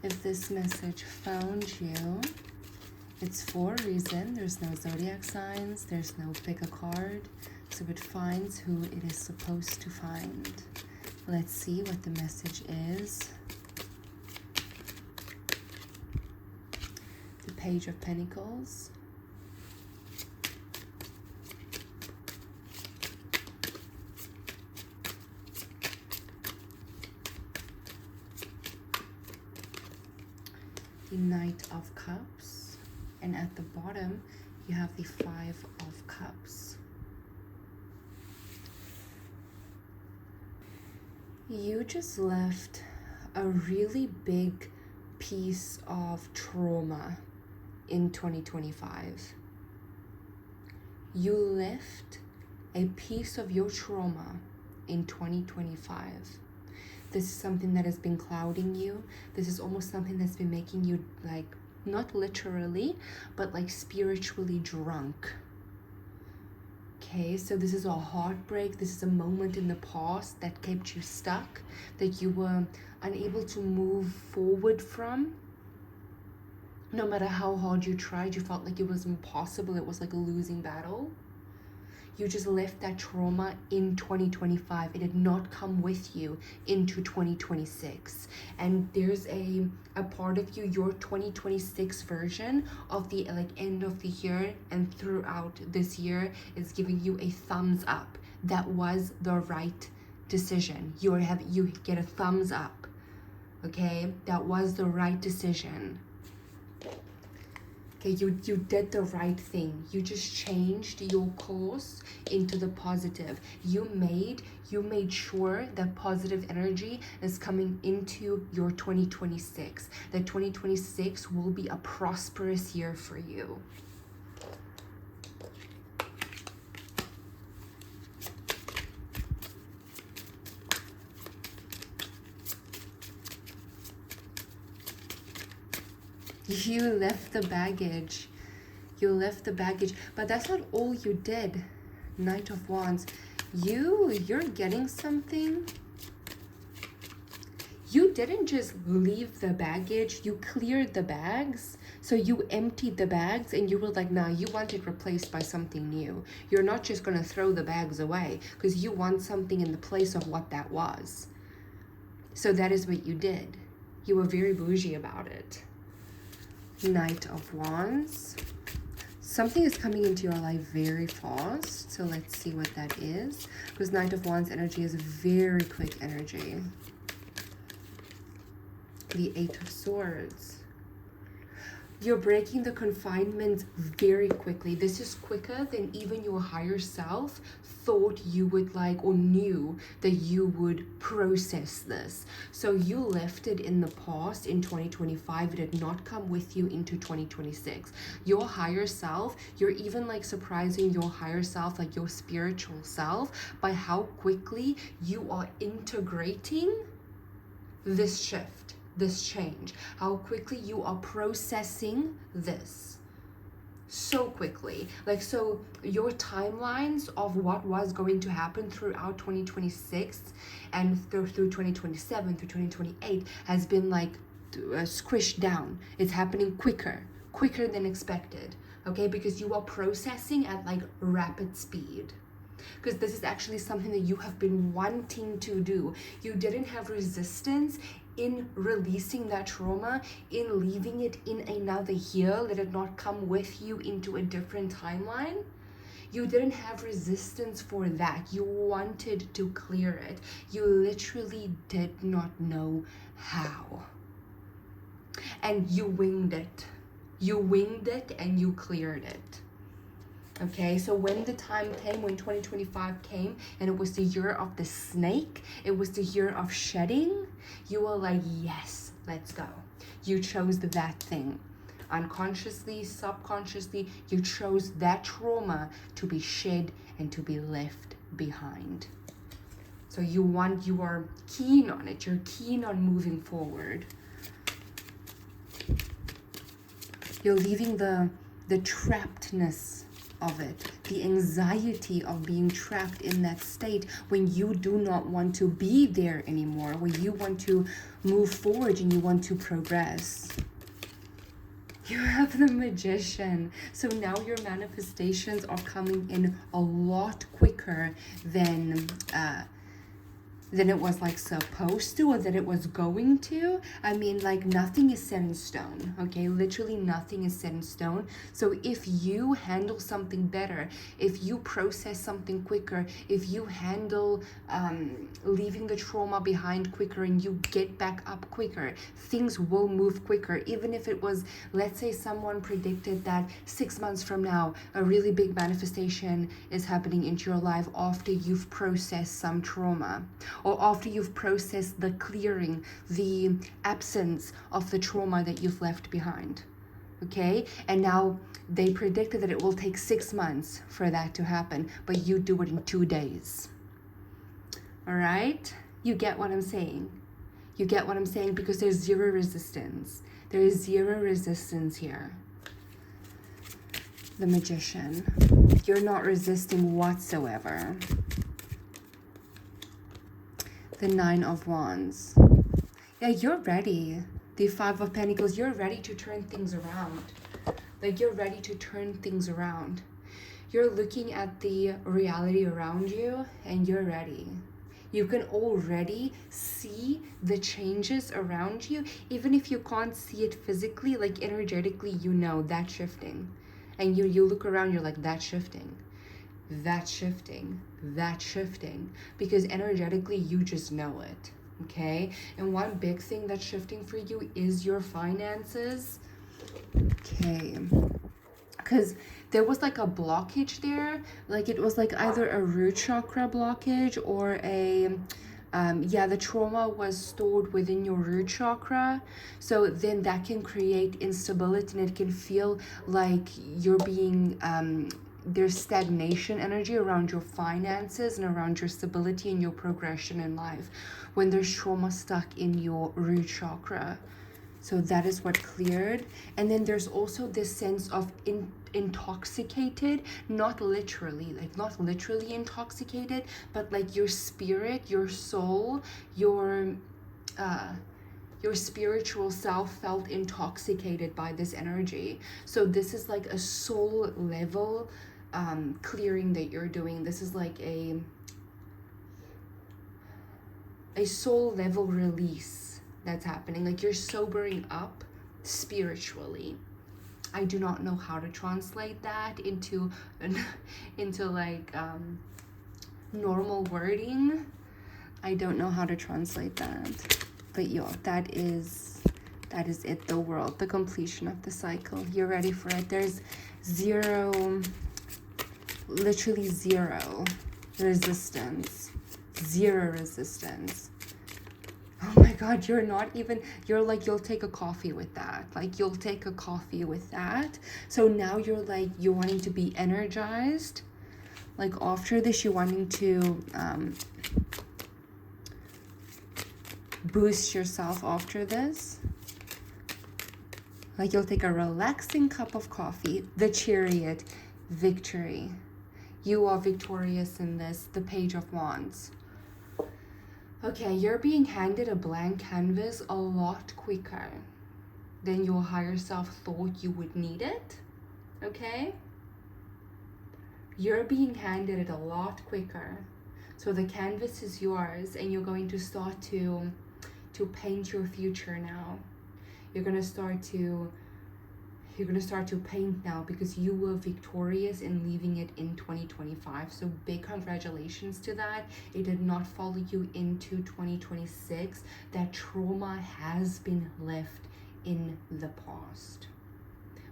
If this message found you, it's for a reason. There's no zodiac signs. There's no pick a card. So it finds who it is supposed to find. Let's see what the message is. The Page of Pentacles. The Knight of Cups, and at the bottom you have the Five of Cups. You just left a really big piece of trauma in 2025. You left a piece of your trauma in 2025. This is something that has been clouding you. This is almost something that's been making you, like, not literally, but like spiritually drunk. Okay, so this is a heartbreak. This is a moment in the past that kept you stuck, that you were unable to move forward from. No matter how hard you tried, you felt like it was impossible. It was like a losing battle. You just left that trauma in 2025. It did not come with you into 2026. And there's a part of you, your 2026 version of the end of the year and throughout this year is giving you a thumbs up. That was the right decision. You get a thumbs up. Okay? That was the right decision. Okay, you did the right thing. You just changed your course into the positive. You made sure that positive energy is coming into your 2026. That 2026 will be a prosperous year for you. You left the baggage. You left the baggage. But that's not all you did. Knight of Wands. You're getting something. You didn't just leave the baggage. You cleared the bags. So you emptied the bags and you were like, nah, you want it replaced by something new. You're not just going to throw the bags away because you want something in the place of what that was. So that is what you did. You were very bougie about it. Knight of Wands. Something is coming into your life very fast. So let's see what that is. Because Knight of Wands energy is very quick energy. The Eight of Swords. You're breaking the confinements very quickly. This is quicker than even your higher self thought you would like or knew that you would process this. So you left it in the past in 2025. It did not come with you into 2026. Your higher self, you're even like surprising your higher self, like your spiritual self, by how quickly you are integrating this shift, this change, how quickly you are processing this. So quickly. Like, so your timelines of what was going to happen throughout 2026 and through 2027 through 2028 has been like squished down. It's happening quicker than expected. Okay, because you are processing at like rapid speed. Because this is actually something that you have been wanting to do. You didn't have resistance in releasing that trauma, in leaving it in another year. Let it not come with you into a different timeline. You didn't have resistance for that. You wanted to clear it. You literally did not know how. And you winged it. You winged it and you cleared it. Okay, so when the time came, when 2025 came, and it was the year of the snake, it was the year of shedding, you were like, yes, let's go. You chose that thing. Unconsciously, subconsciously, you chose that trauma to be shed and to be left behind. So you are keen on it. You're keen on moving forward. You're leaving the trappedness of it, the anxiety of being trapped in that state when you do not want to be there anymore, when you want to move forward and you want to progress. You have the Magician. So now your manifestations are coming in a lot quicker than it was like supposed to, or that it was going to. I mean, like, nothing is set in stone, okay? Literally nothing is set in stone. So if you handle something better, if you process something quicker, if you handle leaving the trauma behind quicker and you get back up quicker, things will move quicker. Even if it was, let's say someone predicted that 6 months from now a really big manifestation is happening into your life after you've processed some trauma, or after you've processed the clearing, the absence of the trauma that you've left behind, okay? And now they predicted that it will take 6 months for that to happen, but you do it in 2 days. All right? You get what I'm saying? You get what I'm saying? Because there's zero resistance. There is zero resistance here. The Magician. You're not resisting whatsoever. The 9 of Wands. Yeah, you're ready. The 5 of Pentacles, you're ready to turn things around. Like, you're ready to turn things around. You're looking at the reality around you and you're ready. You can already see the changes around you. Even if you can't see it physically, like energetically, you know that's shifting. And you look around, you're like, that's shifting. That's shifting. That's shifting. Because energetically, you just know it. Okay? And one big thing that's shifting for you is your finances. Okay. Because there was like a blockage there. Like, it was like either a root chakra blockage or a the trauma was stored within your root chakra. So then that can create instability, and it can feel like you're being there's stagnation energy around your finances and around your stability and your progression in life when there's trauma stuck in your root chakra. So that is what cleared. And then there's also this sense of intoxicated, not literally intoxicated, but like your spirit, your soul, your spiritual self felt intoxicated by this energy. So this is like a soul level clearing that you're doing. This is like a soul level release that's happening. Like, you're sobering up spiritually. I do not know how to translate that into like normal wording. I don't know how to translate that. But yeah, that is it, the world, the completion of the cycle. You're ready for it. There's literally zero resistance. Zero resistance. Oh my God, you're like, you'll take a coffee with that. Like, you'll take a coffee with that. So now you're wanting to be energized. Like, after this, you're wanting to boost yourself after this. Like, you'll take a relaxing cup of coffee. The Chariot, victory. You are victorious in this. The Page of Wands. Okay, you're being handed a blank canvas a lot quicker than your higher self thought you would need it. Okay? You're being handed it a lot quicker. So the canvas is yours, and you're going to start to paint your future now. You're going to start to paint now, because you were victorious in leaving it in 2025. So big congratulations to that. It did not follow you into 2026. That trauma has been left in the past.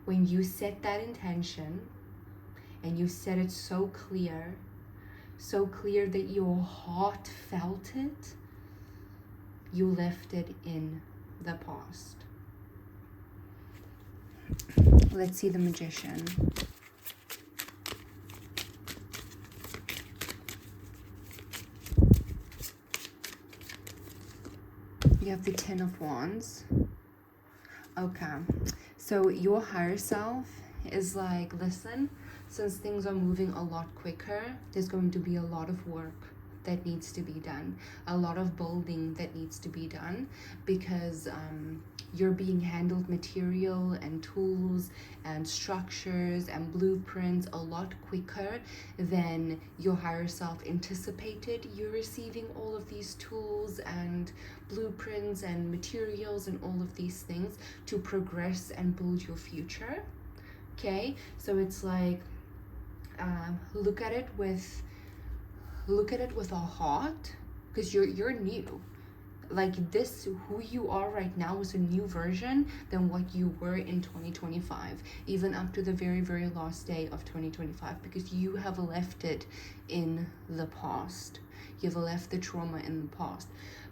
When you set that intention and you set it so clear that your heart felt it, you left it in the past. Let's see the Magician. You have the 10 of Wands. Okay. So your higher self is like, listen, since things are moving a lot quicker, there's going to be a lot of work that needs to be done, a lot of building that needs to be done, because you're being handled material and tools and structures and blueprints a lot quicker than your higher self anticipated. You're receiving all of these tools and blueprints and materials and all of these things to progress and build your future. Okay, so it's like, look at it with a heart, because you're new. Like this, who you are right now is a new version than what you were in 2025, even up to the very, very last day of 2025, because you have left it in the past. You've left the trauma in the past.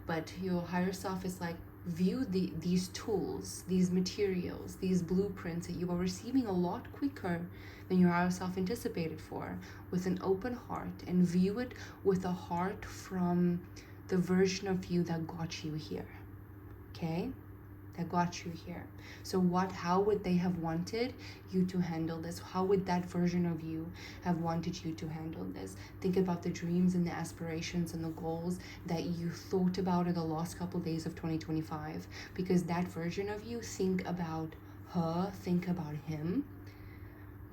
But your higher self is like, view these tools, these materials, these blueprints that you are receiving a lot quicker than your higher self anticipated for, with an open heart, and view it with a heart from the version of you that got you here. Okay, that got you here. So how would they have wanted you to handle this? How would that version of you have wanted you to handle this? Think about the dreams and the aspirations and the goals that you thought about in the last couple of days of 2025, because that version of you, think about her, think about him.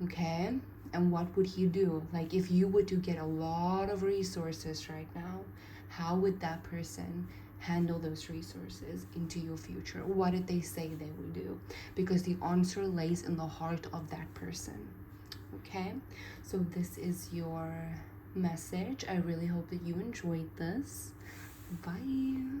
Okay, and what would he do? Like, if you were to get a lot of resources right now, how would that person handle those resources into your future? What did they say they would do? Because the answer lays in the heart of that person. Okay, so this is your message. I really hope that you enjoyed this. Bye.